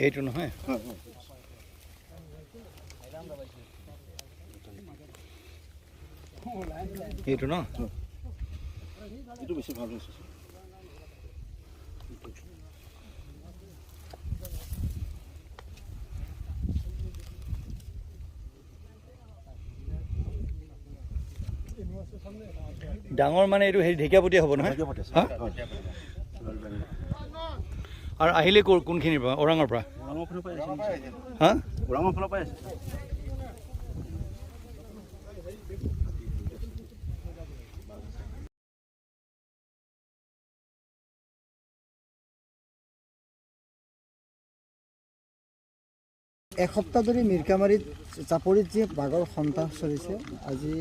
এইটো নহয় এইটো ন এইটো বেছি ভাল হৈছে ডাঙৰ মানে এইটো হেৰি ঢেকীয়াপতীয়া হ'ব নহয় আৰু আহিলে কোনখিনিৰ পৰা ওৰাঙৰ পৰা হা ওৰাঙৰ ফালৰ পৰা আছে এসপ্তাহ ধৰি মিৰ্কামাৰীত চাপৰিত যে বাঘৰ সন্ত্ৰাস চলিছে আজি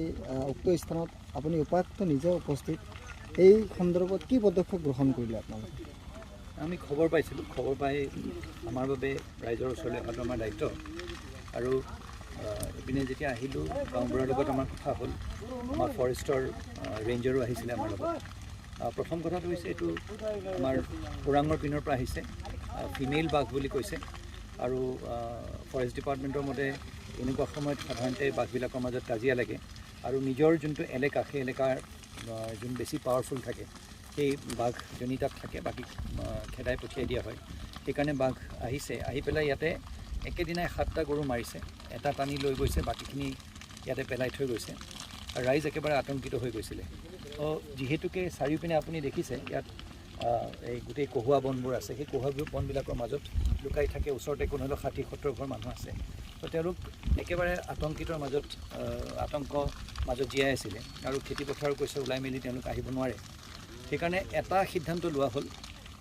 উক্ত স্থানত আপুনি উপায়ুক্ত নিজে উপস্থিত এই সন্দৰ্ভত কি পদক্ষেপ গ্ৰহণ কৰিলে আপোনালোকে আমি খবৰ পাইছিলোঁ খবৰ পাই আমাৰ বাবে ৰাইজৰ ওচৰলৈ অহাটো আমাৰ দায়িত্ব আৰু ইপিনে যেতিয়া আহিলোঁ গাঁওবুঢ়াৰ লগত আমাৰ কথা হ'ল আমাৰ ফৰেষ্টৰ ৰেঞ্জাৰো আহিছিলে আমাৰ লগত প্ৰথম কথাটো হৈছে এইটো আমাৰ ওৰাঙৰ পিনৰ পৰা আহিছে ফিমেইল বাঘ বুলি কৈছে আৰু ফৰেষ্ট ডিপাৰ্টমেণ্টৰ মতে এনেকুৱা সময়ত সাধাৰণতে বাঘবিলাকৰ মাজত কাজিয়া লাগে আৰু নিজৰ যোনটো এলেকা সেই এলেকাৰ যোন বেছি পাৱাৰফুল থাকে সেই বাঘজনী তাত থাকে বাকী খেদাই পঠিয়াই দিয়া হয় সেইকাৰণে বাঘ আহিছে আহি পেলাই ইয়াতে একেদিনাই 7টা গৰু মাৰিছে এটা টানি লৈ গৈছে বাকীখিনি ইয়াতে পেলাই থৈ গৈছে আৰু ৰাইজ একেবাৰে আতংকিত হৈ গৈছিলে যিহেতুকে চাৰিওপিনে আপুনি দেখিছে ইয়াত এই গোটেই কহুৱা বনবোৰ আছে সেই কহুৱা বনবিলাকৰ মাজত লুকাই থাকে ওচৰতে কোনো হ'লেও 60-70 ঘৰ মানুহ আছে তো তেওঁলোক একেবাৰে আতংকিতৰ মাজত আতংক মাজত জীয়াই আছিলে আৰু খেতিপথাৰো কৈছে ওলাই মেলি তেওঁলোক আহিব নোৱাৰে সেইকাৰণে এটা সিদ্ধান্ত লোৱা হ'ল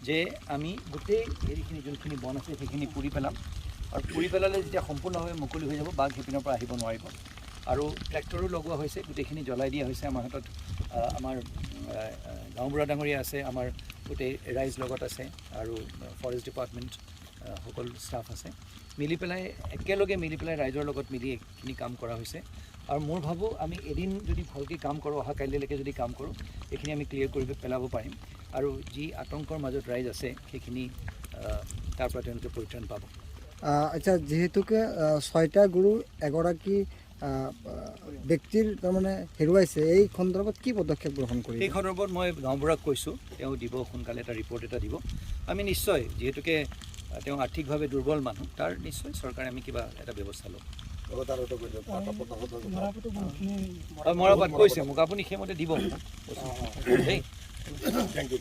যে আমি গোটেই হেৰিখিনি যোনখিনি বন আছে সেইখিনি পুৰি পেলাম আৰু পুৰি পেলালে যেতিয়া সম্পূৰ্ণভাৱে মুকলি হৈ যাব বাঘ সেইপিনৰ পৰা আহিব নোৱাৰিব আৰু ট্ৰেক্টৰো লগোৱা হৈছে গোটেইখিনি জ্বলাই দিয়া হৈছে আমাৰ হাতত আমাৰ গাঁওবুঢ়া ডাঙৰীয়া আছে আমাৰ গোটেই ৰাইজ লগত আছে আৰু ফৰেষ্ট ডিপাৰ্টমেণ্ট সকলো ষ্টাফ আছে মিলি পেলাই একেলগে মিলি পেলাই ৰাইজৰ লগত মিলি এইখিনি কাম কৰা হৈছে আৰু মোৰ ভাবোঁ আমি এদিন যদি ভালকৈ কাম কৰোঁ অহা কাইলৈলৈকে যদি কাম কৰোঁ এইখিনি আমি ক্লিয়াৰ কৰি পেলাব পাৰিম আৰু যি আতংকৰ মাজত ৰাইজ আছে সেইখিনি তাৰ পৰা তেওঁলোকে পৰিত্ৰাণ পাব আচ্ছা যিহেতুকে 6টা গৰু এগৰাকী ব্যক্তিৰ তাৰমানে হেৰুৱাইছে এই সন্দৰ্ভত কি পদক্ষেপ গ্ৰহণ কৰিছে এই সন্দৰ্ভত মই গাঁওবুঢ়াক কৈছোঁ তেওঁ দিব সোনকালে এটা ৰিপৰ্ট এটা দিব আমি নিশ্চয় যিহেতুকে তেওঁ আৰ্থিকভাৱে দুৰ্বল মানুহ তাৰ নিশ্চয় চৰকাৰে আমি কিবা এটা ব্যৱস্থা ল'ম মৰাপাট কৈছে মোক আপুনি সেইমতে দিব দেই থেংক ইউ